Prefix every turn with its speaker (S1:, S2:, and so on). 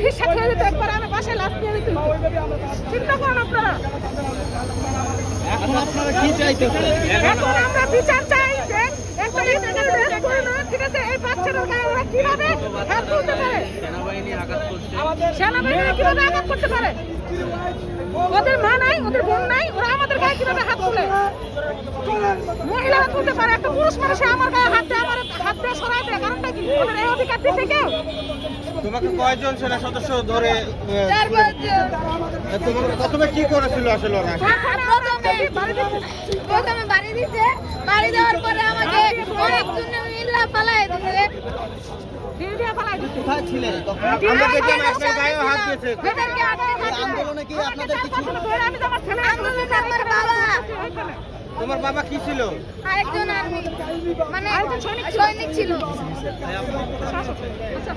S1: হিসাব হয়ে যেত, একবার আমি বাসায় লাশ দিয়ে দিত। চিন্তা করুন আপনারা।
S2: এখন আপনারা কি চাইতেছেন?
S1: এখন আমরা বিচার চাই যে একটা ইন্টারনেট রেস্ট করে না, ঠিক আছে? এই বাচ্চাটার গায়ে ওরা কিভাবে হাত তুলতে পারে?
S2: সেনাবাহিনী আঘাত করছে।
S1: সেনাবাহিনী কিভাবে আঘাত করতে পারে? ওদের মা নাই, ওদের বোন নাই, ওরা আমাদের গায়ে কিভাবে হাত তুলে? মহিলারা তুলতে পারে, একটা পুরুষ মানুষে আমার গায়ে হাত দিয়ে, আমার হাত দিয়ে সরাই দেয়, কারণটা কি? ওদের এই অধিকার দিতে কেউ?
S3: তোমাকে কয়জন সেনা সদস্য ধরে তোমাকে প্রথমে কি করেছিল আসলে ওরা?
S4: প্রথমে বাড়ি দিতে, বাড়ি দেওয়ার পরে আমাকে অনেকজন মিল্লা পালাই দিতে।
S3: কোথায় ছিলে তখন? আমরা দেখলাম আপনার গায়েও হাত দিয়েছে।
S4: এদেরকে
S3: আন্দোলনে কি আপনাদের কিছু?
S4: আমার বাবা
S3: তোমার বাবা কি ছিল?
S4: আরেকজন আর্মি মানে সৈনিক ছিল।
S1: আচ্ছা,